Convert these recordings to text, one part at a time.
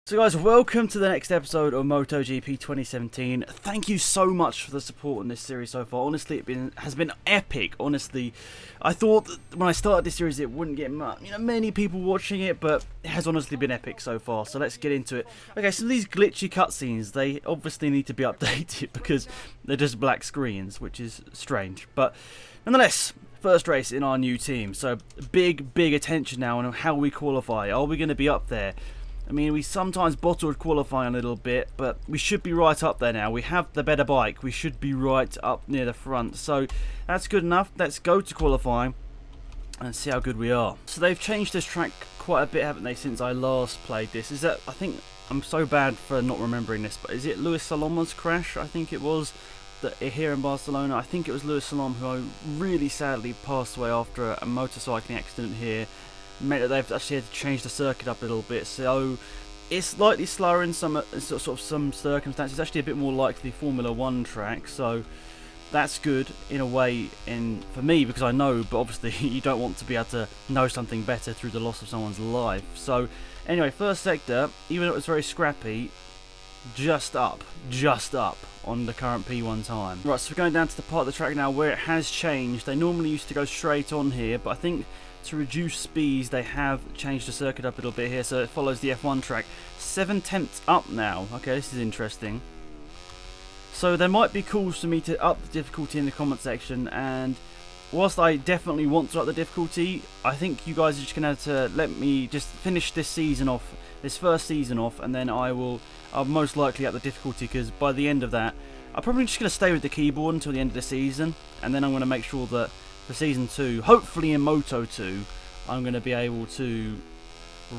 So guys, welcome to the next episode of MotoGP 2017. Thank you so much for the support in this series so far. Honestly, it has been epic. Honestly, I thought that when I started this series it wouldn't get many people watching it, but it has honestly been epic so far. So let's get into it. Okay, so these glitchy cutscenes, they obviously need to be updated because they're just black screens, which is strange. But nonetheless, first race in our new team. So big attention now on how we qualify. Are we going to be up there? I mean, we sometimes bottled qualifying a little bit, but we should be right up there now. We have the better bike. We should be right up near the front. So that's good enough. Let's go to qualifying and see how good we are. So they've changed this track quite a bit, haven't they, since I last played this? I think I'm so bad for not remembering this, but is it Luis Saloma's crash? I think it was here in Barcelona. I think it was Luis Salom who really sadly passed away after a motorcycling accident here. Meant that they've actually had to change the circuit up a little bit, so it's slightly slower in some some circumstances. It's actually a bit more like the Formula 1 track, so that's good in a way for me, because I know, but obviously you don't want to be able to know something better through the loss of someone's life. So anyway, first sector, even though it was very scrappy, just up on the current P1 time. Right, so we're going down to the part of the track now where it has changed. They normally used to go straight on here, but I think to reduce speeds they have changed the circuit up a little bit here, so it follows the F1 track. 7/10 up now. Okay, this is interesting. So there might be calls for me to up the difficulty in the comment section, and whilst I definitely want to up the difficulty, I think you guys are just going to have to let me just finish this first season off, and then I'll most likely up the difficulty, because by the end of that I'm probably just going to stay with the keyboard until the end of the season, and then I'm going to make sure that for Season 2, hopefully in Moto 2, I'm going to be able to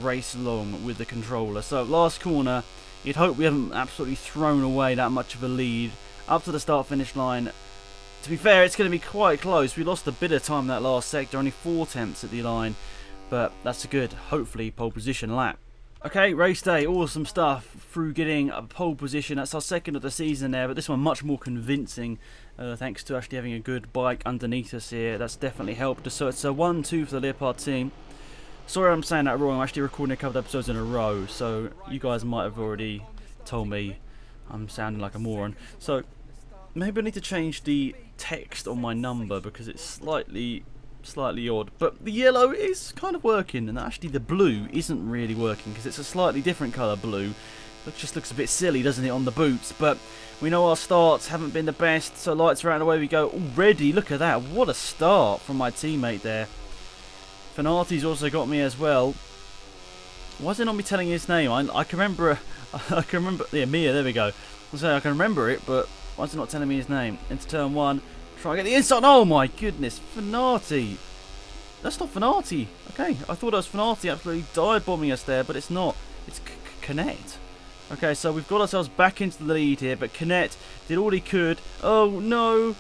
race along with the controller. So last corner, you'd hope we haven't absolutely thrown away that much of a lead up to the start-finish line. To be fair, it's going to be quite close. We lost a bit of time in that last sector, only 4 tenths at the line, but that's a good, hopefully, pole position lap. Okay, race day, awesome stuff through getting a pole position. That's our second of the season there, but this one much more convincing thanks to actually having a good bike underneath us here. That's definitely helped us. So it's a 1-2 for the Leopard team. Sorry I'm saying that wrong, I'm actually recording a couple of episodes in a row, so you guys might have already told me I'm sounding like a moron. So maybe I need to change the text on my number because it's slightly odd, but the yellow is kind of working, and actually the blue isn't really working because it's a slightly different colour blue. It just looks a bit silly, doesn't it, on the boots? But we know our starts haven't been the best, so lights are out and away we go already. Look at that, what a start from my teammate there. Fanati's also got me as well. Why is it not me telling his name? I can remember yeah, Mia, there we go. I can remember it, but why is it not telling me his name? Into turn 1. Try and get the inside. Oh my goodness, Fanati. That's not Fanati. Okay, I thought it was Fanati absolutely dive bombing us there, but it's not. It's Canet. Okay, so we've got ourselves back into the lead here, but Canet did all he could. Oh no.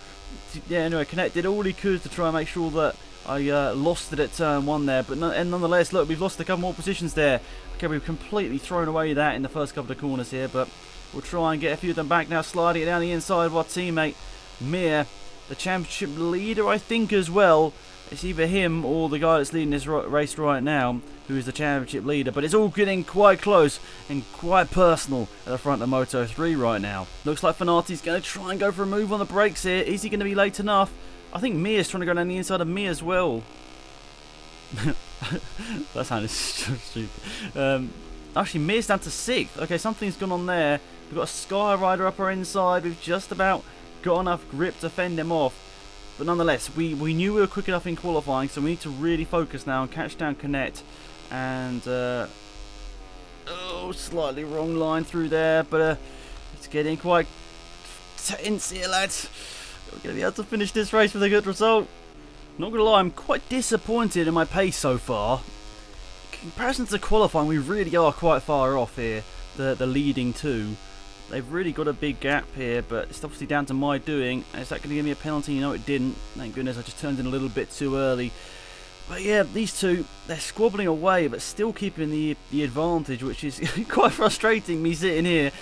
Yeah, anyway, Canet did all he could to try and make sure that I lost it at turn 1 there, but nonetheless, look, we've lost a couple more positions there. Okay, we've completely thrown away that in the first couple of corners here, but we'll try and get a few of them back now, sliding it down the inside of our teammate Mir. The championship leader, I think, as well. It's either him or the guy that's leading this race right now who is the championship leader. But it's all getting quite close and quite personal at the front of Moto 3 right now. Looks like Fanati's going to try and go for a move on the brakes here. Is he going to be late enough? I think Mia's trying to go down the inside of me as well. That sounded so stupid. Actually, Mia's down to 6th. Okay, something's gone on there. We've got a Sky Rider up our inside. We've just about got enough grip to fend him off. But nonetheless, we knew we were quick enough in qualifying, so we need to really focus now and catch down Canet. And, oh, slightly wrong line through there, but it's getting quite tense here, lads. We're going to be able to finish this race with a good result. Not going to lie, I'm quite disappointed in my pace so far. In comparison to qualifying, we really are quite far off here, the leading two. They've really got a big gap here, but it's obviously down to my doing. Is that going to give me a penalty? You know it didn't. Thank goodness, I just turned in a little bit too early. But yeah, these two, they're squabbling away, but still keeping the advantage, which is quite frustrating, me sitting here.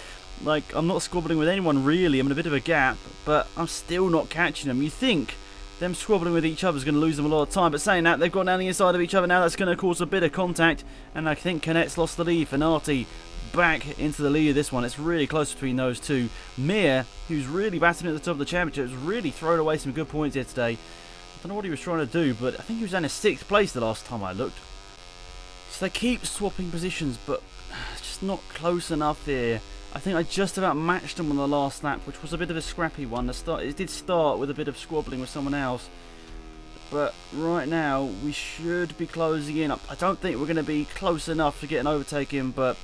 Like, I'm not squabbling with anyone really. I'm in a bit of a gap, but I'm still not catching them. You think them squabbling with each other is going to lose them a lot of time, but saying that, they've got down the inside of each other now. That's going to cause a bit of contact, and I think Canet's lost the lead. Fanati back into the lead of this one. It's really close between those two. Mir, who's really battling at the top of the championship, has really thrown away some good points here today. I don't know what he was trying to do, but I think he was in a 6th place the last time I looked. So they keep swapping positions, but it's just not close enough here. I think I just about matched them on the last lap, which was a bit of a scrappy one. It did start with a bit of squabbling with someone else. But right now, we should be closing in. I don't think we're going to be close enough to get an overtaking, but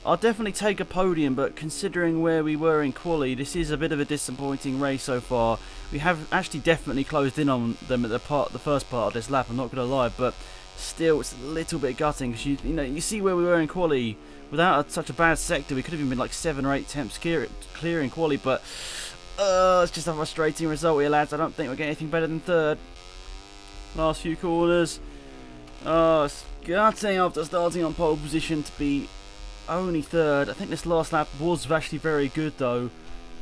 I'll definitely take a podium. But considering where we were in quali, this is a bit of a disappointing race so far. We have actually definitely closed in on them at the first part of this lap, I'm not going to lie, but still it's a little bit gutting, because you see where we were in quali. Without such a bad sector, we could have even been like 7 or 8 attempts clearing quali, but it's just a frustrating result here, lads. I don't think we're getting anything better than 3rd. Last few corners. It's gutting after starting on pole position to be only 3rd. I think this last lap was actually very good though.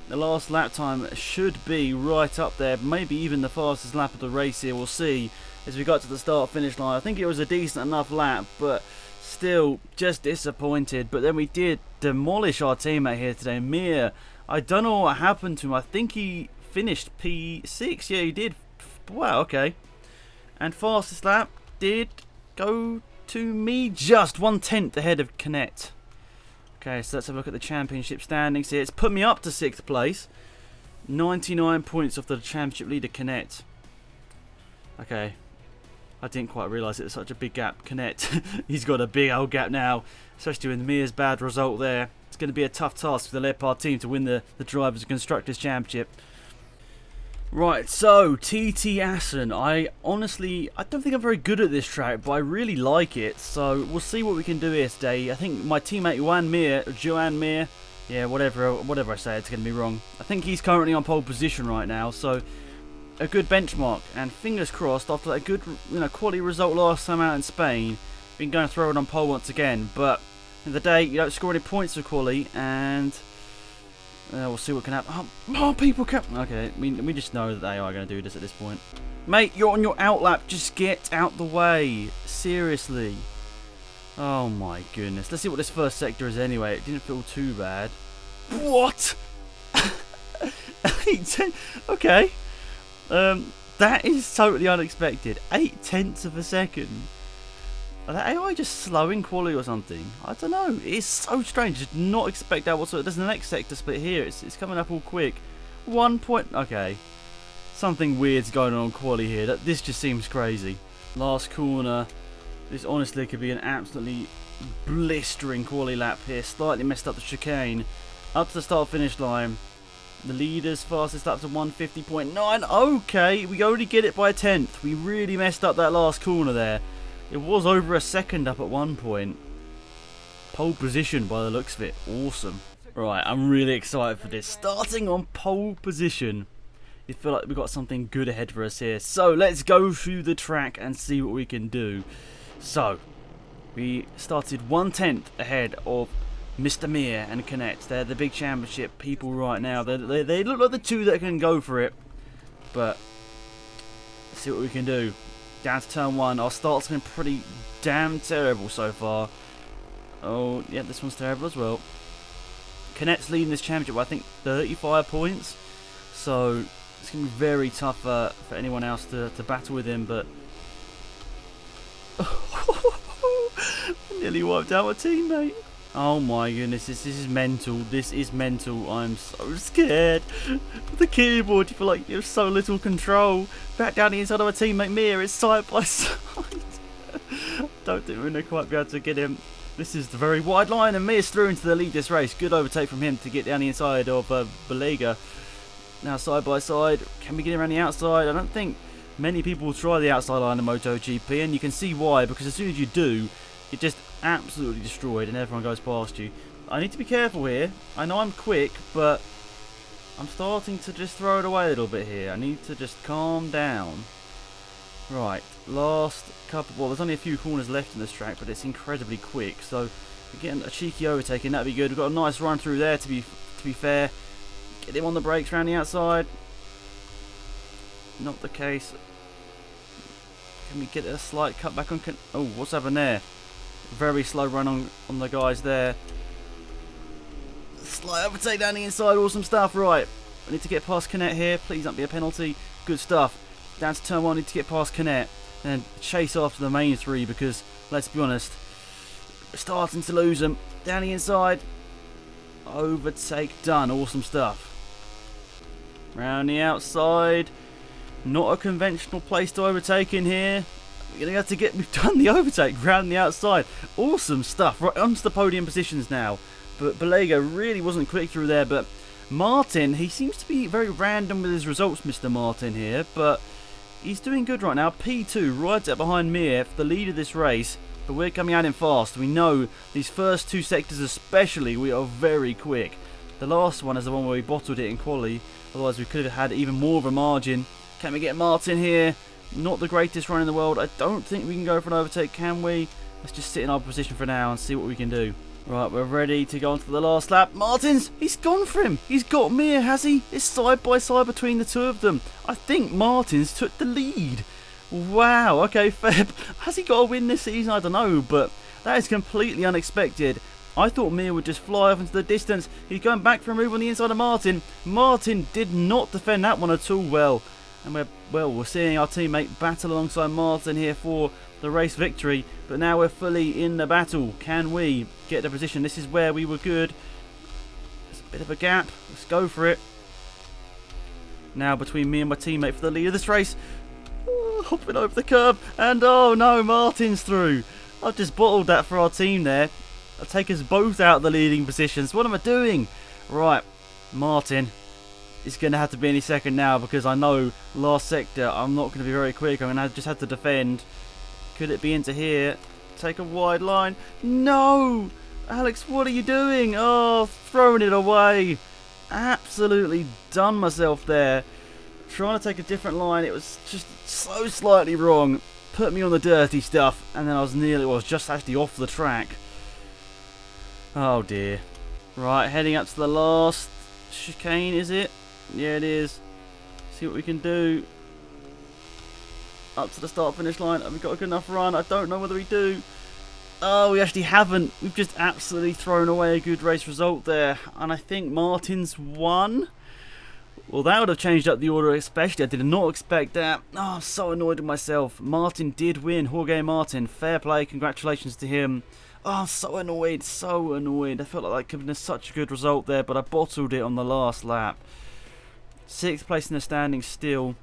The last lap time should be right up there, maybe even the fastest lap of the race here. We'll see as we got to the start finish line. I think it was a decent enough lap, but still just disappointed. But then we did demolish our teammate here today, Mir. I don't know what happened to him. I think he finished P6. Yeah, he did. Wow, okay. And fastest lap did go to me, just 1/10 ahead of Canet. Okay, so let's have a look at the championship standings here. It's put me up to 6th place. 99 points off the championship leader, Canet. Okay. I didn't quite realise it was such a big gap. Canet, he's got a big old gap now, especially with Mir's bad result there. It's going to be a tough task for the Leopard team to win the Drivers' and Constructors' Championship. Right, so TT Assen. I don't think I'm very good at this track, but I really like it. So we'll see what we can do here today. I think my teammate Joan Mir, yeah, whatever I say, it's going to be wrong. I think he's currently on pole position right now, so a good benchmark. And fingers crossed, after that good, quality result last time out in Spain, we can go and throw it on pole once again. But in the day, you don't score any points for quali, and we'll see what can happen. More people come. Okay, we just know that they are going to do this at this point. Mate, you're on your outlap. Just get out the way. Seriously. Oh my goodness. Let's see what this first sector is anyway. It didn't feel too bad. What? 8/10. Okay. That is totally unexpected. 8/10 of a second. Are the AI just slowing quality or something? I don't know. It's so strange. Did not expect that whatsoever. There's the next sector split here. It's coming up all quick. 1 point. Okay. Something weird's going on quality here. This just seems crazy. Last corner. This honestly could be an absolutely blistering quality lap here. Slightly messed up the chicane. Up to the start finish line. The leader's fastest lap to 150.9. Okay. We only get it by a 10th. We really messed up that last corner there. It was over a second up at one point. Pole position by the looks of it. Awesome. Right, I'm really excited for this. Starting on pole position. You feel like we've got something good ahead for us here. So let's go through the track and see what we can do. So, we started 1/10 ahead of Mr. Mir and Canet. They're the big championship people right now. They look like the two that can go for it. But, let's see what we can do. Down to turn 1. Our start's been pretty damn terrible so far. Oh, yeah, this one's terrible as well. Canet's leading this championship by, I think, 35 points. So, it's going to be very tough for anyone else to battle with him, but I nearly wiped out my teammate. Oh my goodness, this is mental. This is mental. I'm so scared. With the keyboard, you feel like you have so little control. Back down the inside of my teammate Mir, it's side by side. Don't think we're going to quite be able to get him. This is the very wide line, and Mir's through into the lead this race. Good overtake from him to get down the inside of Balega. Now side by side. Can we get him around the outside? I don't think many people will try the outside line in MotoGP, and you can see why, because as soon as you do, you're just absolutely destroyed and everyone goes past you. I need to be careful here. I know I'm quick, but I'm starting to just throw it away a little bit here. I need to just calm down. Right, last couple. Well, there's only a few corners left in this track, but it's incredibly quick. So we're getting a cheeky overtaking. That'd be good. We've got a nice run through there. To be fair, get him on the brakes around the outside. Not the case. Can we get a slight cut back on? Oh, what's happened there? Very slow run on the guys there. Slight overtake down the inside, awesome stuff. Right, I need to get past Canet here. Please don't be a penalty. Good stuff. Down to turn 1, need to get past Canet. And chase after the main 3 because, let's be honest, we're starting to lose them. Down the inside. Overtake done. Awesome stuff. Round the outside. Not a conventional place to overtake in here. We're going to have to get... We've done the overtake round the outside. Awesome stuff. Right, onto the podium positions now. But Balego really wasn't quick through there. But Martin, he seems to be very random with his results, Mr. Martin here. But he's doing good right now. P2 right up behind Mir for the lead of this race. But we're coming at him fast. We know these first 2 sectors especially, we are very quick. The last one is the one where we bottled it in quali. Otherwise we could have had even more of a margin. Can we get Martin here? Not the greatest run in the world. I don't think we can go for an overtake, can we? Let's just sit in our position for now and see what we can do. Right, we're ready to go on to the last lap. Martin's, he's gone for him. He's got Mir, has he? It's side by side between the 2 of them. I think Martin's took the lead. Wow, okay, fair. Has he got a win this season? I don't know, but that is completely unexpected. I thought Mir would just fly off into the distance. He's going back for a move on the inside of Martin. Martin did not defend that one at all well. And we're seeing our teammate battle alongside Martin here for the race victory. But now we're fully in the battle. Can we get the position? This is where we were good. There's a bit of a gap. Let's go for it. Now between me and my teammate for the lead of this race. Hopping over the curb. And oh no, Martin's through. I've just bottled that for our team there. I'll take us both out of the leading positions. What am I doing? Right, Martin. It's going to have to be any second now because I know last sector I'm not going to be very quick. I'm going to just have to defend. Could it be into here? Take a wide line. No! Alex, what are you doing? Oh, throwing it away. Absolutely done myself there. Trying to take a different line. It was just so slightly wrong. Put me on the dirty stuff. And then I was just actually off the track. Oh dear. Right, heading up to the last chicane, is it? Yeah, it is. See what we can do. Up to the start finish line. Have we got a good enough run? I don't know whether we do. Oh, we actually haven't. We've just absolutely thrown away a good race result there. And I think Martin's won. Well, that would have changed up the order especially. I did not expect that. Oh, I'm so annoyed with myself. Martin did win. Jorge Martin. Fair play. Congratulations to him. Oh, I'm so annoyed. So annoyed. I felt like that could have been such a good result there, but I bottled it on the last lap. 6th place in the standings still.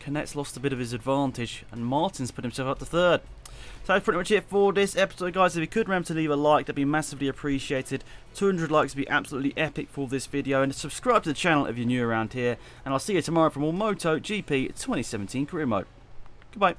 Canet's lost a bit of his advantage, and Martin's put himself up to 3rd. So that's pretty much it for this episode, guys. If you could remember to leave a like, that'd be massively appreciated. 200 likes would be absolutely epic for this video, and subscribe to the channel if you're new around here. And I'll see you tomorrow for more MotoGP 2017 Career Mode. Goodbye.